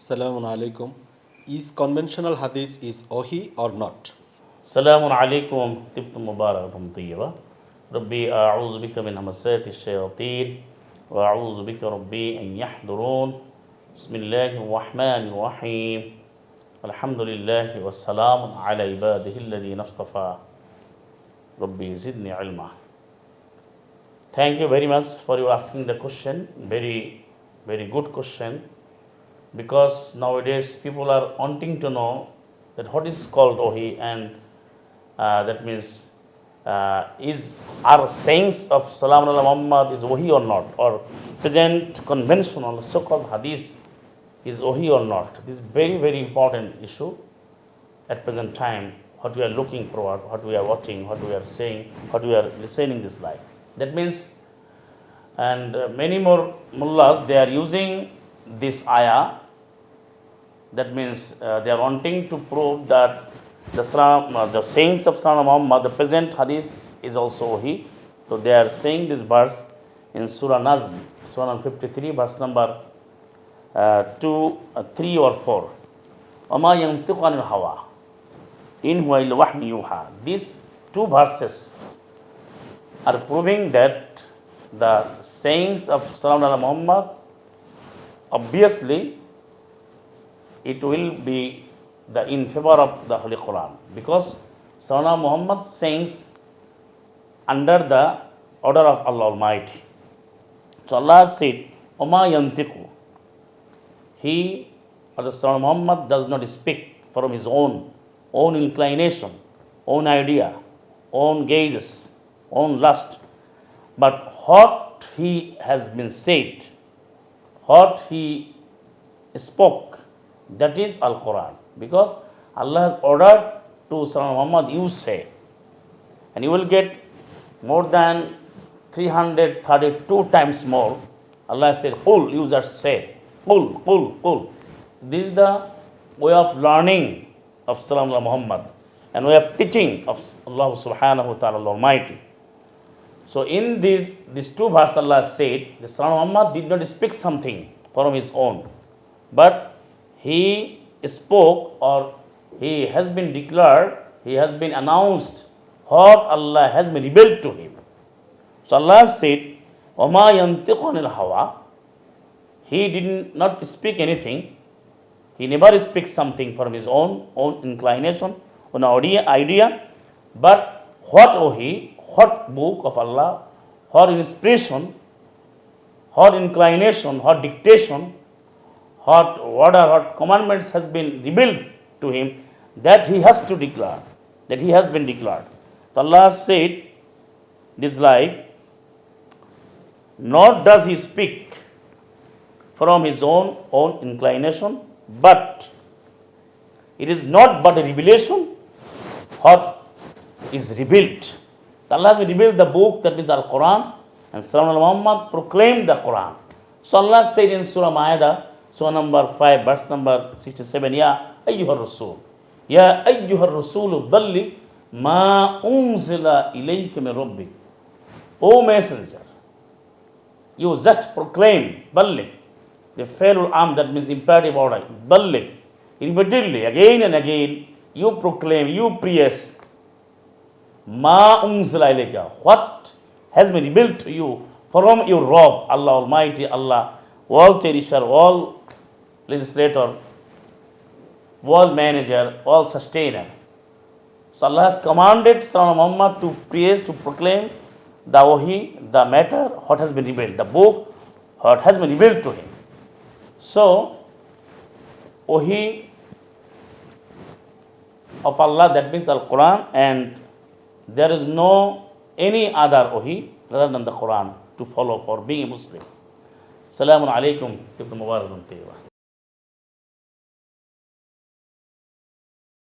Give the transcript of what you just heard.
Assalamu alaikum. Is conventional hadith is wahi or not? السلام عليكم طبتم مباركة طيبة ربي أعوذ بك من همسات الشياطين وأعوذ بك ربي أن يحضرون بسم الله الرحمن الرحيم الحمد لله والسلام على عباده الذين اصطفى ربي زدني علما. Thank you very much for you asking the question. Very good question, because nowadays people are wanting to know that what is called wahi, and that means are sayings of Salam ala Muhammad is wahi or not, or present conventional so-called hadith is wahi or not. This is very important issue at present time. What we are looking for, what we are watching, what we are saying, what we are listening this life. That means, and many more mullahs, they are using this ayah. That means they are wanting to prove that the sayings of Sayyidina Muhammad, the present hadith is also wahi. So they are saying this verse in Surah Nazm, Surah 53, verse number 2, 3 or 4. وَمَا يَنْطِقُ عَنِ الْهَوَىٰ إِنْ هُوَ إِلَّا وَحْيٌ يُوحَىٰ. These two verses are proving that the sayings of Sayyidina Muhammad, obviously it will be in favor of the Holy Quran, because Sayyidina Muhammad sayings under the order of Allah Almighty. So Allah said, Oma yantiku. He, or the Sayyidina Muhammad, does not speak from his own inclination, own idea, own gazes, own lust, but what he has been said, what he spoke, that is Al-Quran. Because Allah has ordered to Sayyidina Muhammad, you say, and you will get more than 332 times more. Allah said, Qul, you just say, Qul. This is the way of learning of Sayyidina Muhammad, and way of teaching of Allah subhanahu wa ta'ala Almighty. So in these two verses, Allah said, the Sayyidina Muhammad did not speak something from his own, but he spoke, or he has been declared, he has been announced what Allah has been revealed to him. So Allah said, وَمَا يَنْطِقُ عَنِ الْهَوَىٰ. He did not speak anything. He never speaks something from his own inclination, own idea, but what book of Allah, what inspiration, what inclination, what dictation, what order, what commandments has been revealed to him, that he has to declare, that he has been declared. So Allah said this like, nor does he speak from his own inclination, but it is not but a revelation what is revealed. Allah has revealed the book, that means Al-Quran, and Sayyidina Muhammad proclaimed the Quran. So Allah said in Surah Ma'idah, Surah number 5, verse number 67, Ya ayyuhar rasul, Ya ayyuhar rasulu balli ma unzila ilayka min rabbik. O messenger, you just proclaim, balli, the failul arm, that means imperative order, balli, repeatedly, again and again, you proclaim, you praise, ma unzila ilayka, what has been revealed to you from your Rabb, Allah Almighty, Allah, all cherisher, all legislator, all manager, all sustainer. So Allah has commanded Sayyidina Muhammad to praise, to proclaim the wahi, the matter, what has been revealed, the book, what has been revealed to him. So, wahi of Allah, that means Al-Quran, and there is no any other wahi rather than the Quran to follow for being a Muslim. Assalamu alaikum.